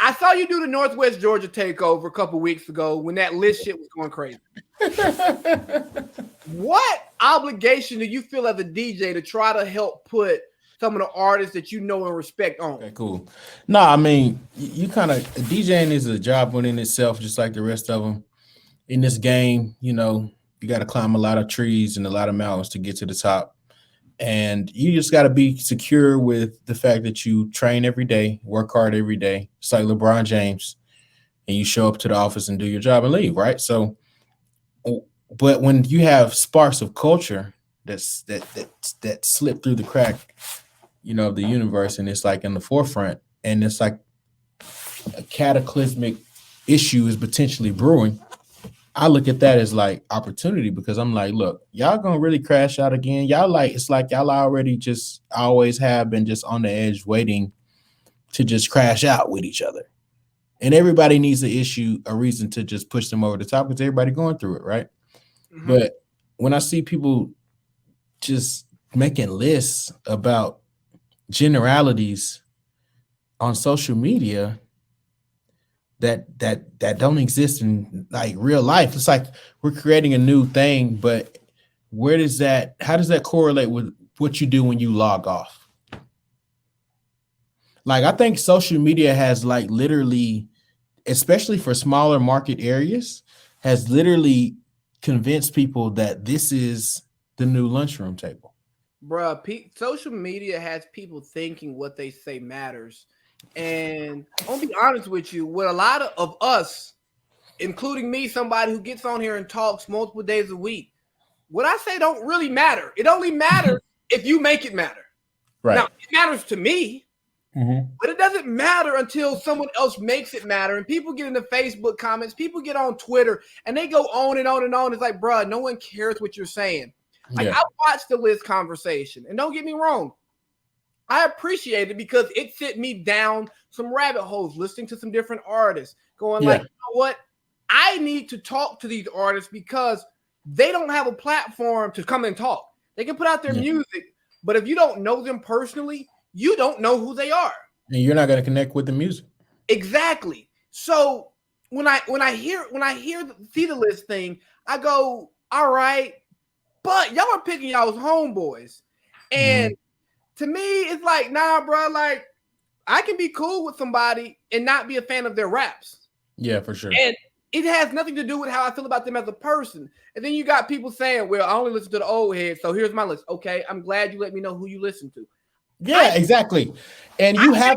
I saw you do the Northwest Georgia takeover a couple weeks ago when that list shit was going crazy. What obligation do you feel as a DJ to try to help put some of the artists that you know and respect on? Okay, cool. No, I mean, you kind of DJing is a job within itself, just like the rest of them. In this game, you got to climb a lot of trees and a lot of mountains to get to the top. And you just got to be secure with the fact that you train every day, work hard every day. It's like LeBron James, and you show up to the office and do your job and leave, right? So, but when you have sparks of culture that slip through the crack, of the universe, and it's like in the forefront, and it's like a cataclysmic issue is potentially brewing. I look at that as like opportunity, because I'm like, look, y'all gonna really crash out again. It's like y'all already just always have been just on the edge waiting to just crash out with each other. And everybody needs a reason to just push them over the top, because everybody going through it, right? Mm-hmm. But when I see people just making lists about generalities on social media that don't exist in like real life, it's like we're creating a new thing, but how does that correlate with what you do when you log off? Like, I think social media has like literally, especially for smaller market areas, has literally convinced people that this is the new lunchroom table. Bruh, social media has people thinking what they say matters. And I'll be honest with you, with a lot of us, including me, somebody who gets on here and talks multiple days a week, what I say don't really matter. It only matters if you make it matter. Right. Now, it matters to me, but it doesn't matter until someone else makes it matter. And people get into Facebook comments, people get on Twitter, and they go on and on and on. It's like, bruh, no one cares what you're saying. Like, I watched the list conversation, and don't get me wrong, I appreciate it because it sent me down some rabbit holes, listening to some different artists, going like, you know what? I need to talk to these artists because they don't have a platform to come and talk. They can put out their music, but if you don't know them personally, you don't know who they are. And you're not going to connect with the music. Exactly. So when I see the list thing, I go, all right, but y'all are picking y'all's homeboys. And to me, it's like, nah, bro, like, I can be cool with somebody and not be a fan of their raps. Yeah, for sure. And it has nothing to do with how I feel about them as a person. And then you got people saying, well, I only listen to the old heads, so here's my list. Okay, I'm glad you let me know who you listen to. Yeah, exactly. And I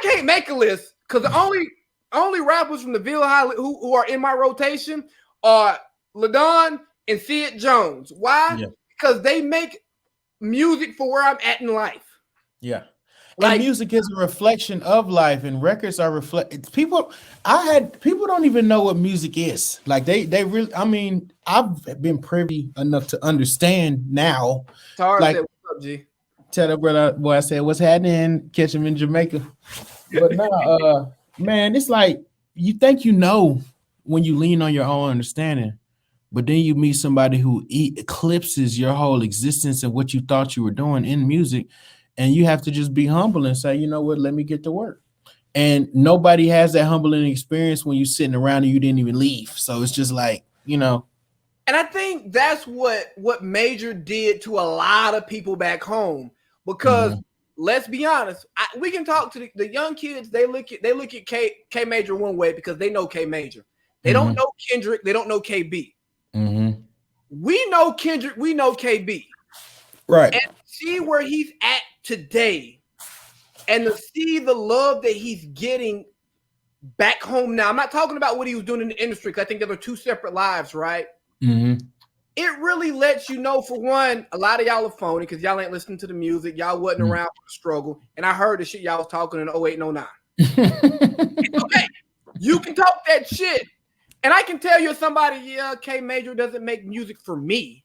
can't make a list because the only rappers from the Ville High who are in my rotation are LaDon and Sid Jones. Why? Yeah. Because they make music for where I'm at in life. Yeah. Like, music is a reflection of life, and records are people don't even know what music is. Like, they really, I mean, I've been privy enough to understand now. Tar said, what's up, G? Tell that brother, boy, I said, what's happening? Catch him in Jamaica. But no, man, it's like you think you know when you lean on your own understanding, but then you meet somebody who eclipses your whole existence and what you thought you were doing in music, and you have to just be humble and say, you know what, let me get to work. And nobody has that humbling experience when you're sitting around and you didn't even leave. So it's just like, And I think that's what Major did to a lot of people back home. Because let's be honest, we can talk to the young kids. They look at K Major one way because they know K Major. They don't know Kendrick. They don't know KB. We know Kendrick. We know KB. Right. And see where he's at today, and to see the love that he's getting back home now. I'm not talking about what he was doing in the industry, because I think there are two separate lives, right? It really lets you know, for one, a lot of y'all are phony because y'all ain't listening to the music. Y'all wasn't around for the struggle. And I heard the shit y'all was talking in 08 and 09. Okay, you can talk that shit. And I can tell you somebody, K Major doesn't make music for me.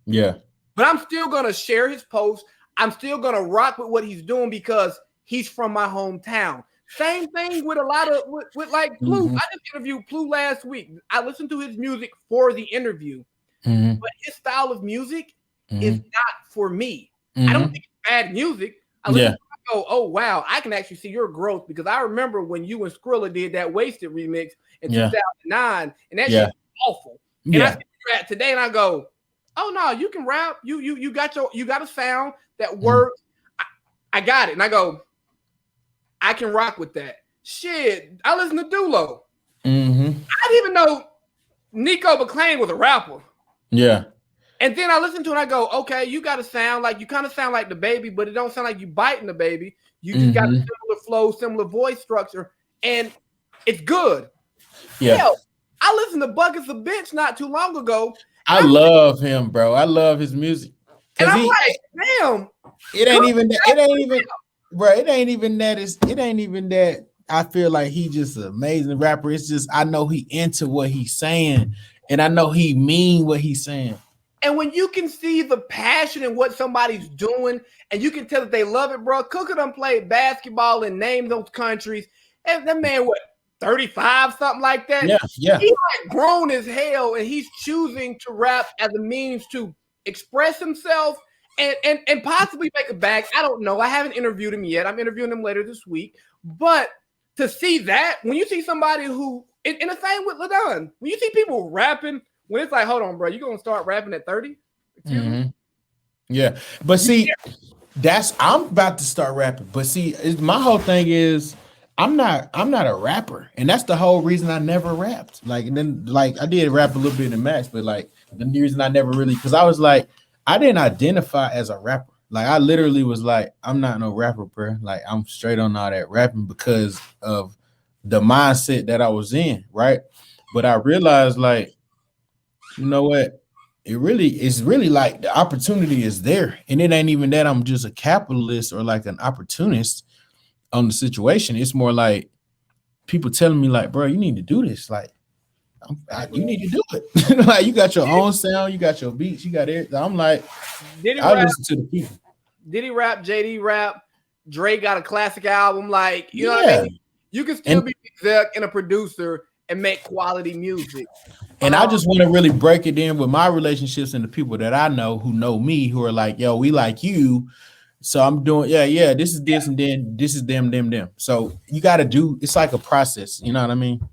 Yeah. But I'm still going to share his posts. I'm still going to rock with what he's doing because he's from my hometown. Same thing with a lot of, with like Plu. I just interviewed Plu last week. I listened to his music for the interview. But his style of music is not for me. I don't think it's bad music. I listen to go, oh wow, I can actually see your growth because I remember when you and Skrilla did that Wasted remix in 2009, and that shit was awful. And I see where you're at today, and I go, oh no, you can rap. You got a sound that works. I got it, and I go, I can rock with that. Shit, I listen to Dulo. I didn't even know Nico McClain was a rapper. Yeah. And then I listen to it and I go, okay, you got to sound like, you kind of sound like the baby, but it don't sound like you biting the baby. You just got a similar flow, similar voice structure, and it's good. Yeah. Hell, I listened to Buckets of Bitch not too long ago. I love him, bro. I love his music. And I'm like, damn. It ain't even that I feel like he just an amazing rapper. It's just I know he into what he's saying, and I know he mean what he's saying. And when you can see the passion in what somebody's doing, and you can tell that they love it, bro. Cooker done played basketball and named those countries. And that man, what, 35, something like that? Yeah. He's like grown as hell, and he's choosing to rap as a means to express himself and possibly make a bag. I don't know. I haven't interviewed him yet. I'm interviewing him later this week. But to see that, when you see somebody who, in the same with LaDon, when you see people rapping, when it's like, hold on, bro, you gonna start rapping at 30? Yeah, but see, I'm about to start rapping. But see, my whole thing is I'm not a rapper, and that's the whole reason I never rapped. Like, and then like I did rap a little bit in Max, but like the reason I never really, because I was like, I didn't identify as a rapper. Like I literally was like, I'm not no rapper, bro. Like I'm straight on all that rapping because of the mindset that I was in, right? But I realized like, you know what? It's really like the opportunity is there. And it ain't even that I'm just a capitalist or like an opportunist on the situation. It's more like people telling me like, bro, you need to do this. Like, you need to do it. Like you got your own sound, you got your beats, you got everything. I'm like, I listen to the people. Did he rap? JD rap? Dre got a classic album. Like, you know what I mean? You can still be an exec and a producer and make quality music. And I just want to really break it in with my relationships and the people that I know who know me, who are like, yo, we like you. So I'm doing, this is this, and then this is them. So you got to do, it's like a process. You know what I mean?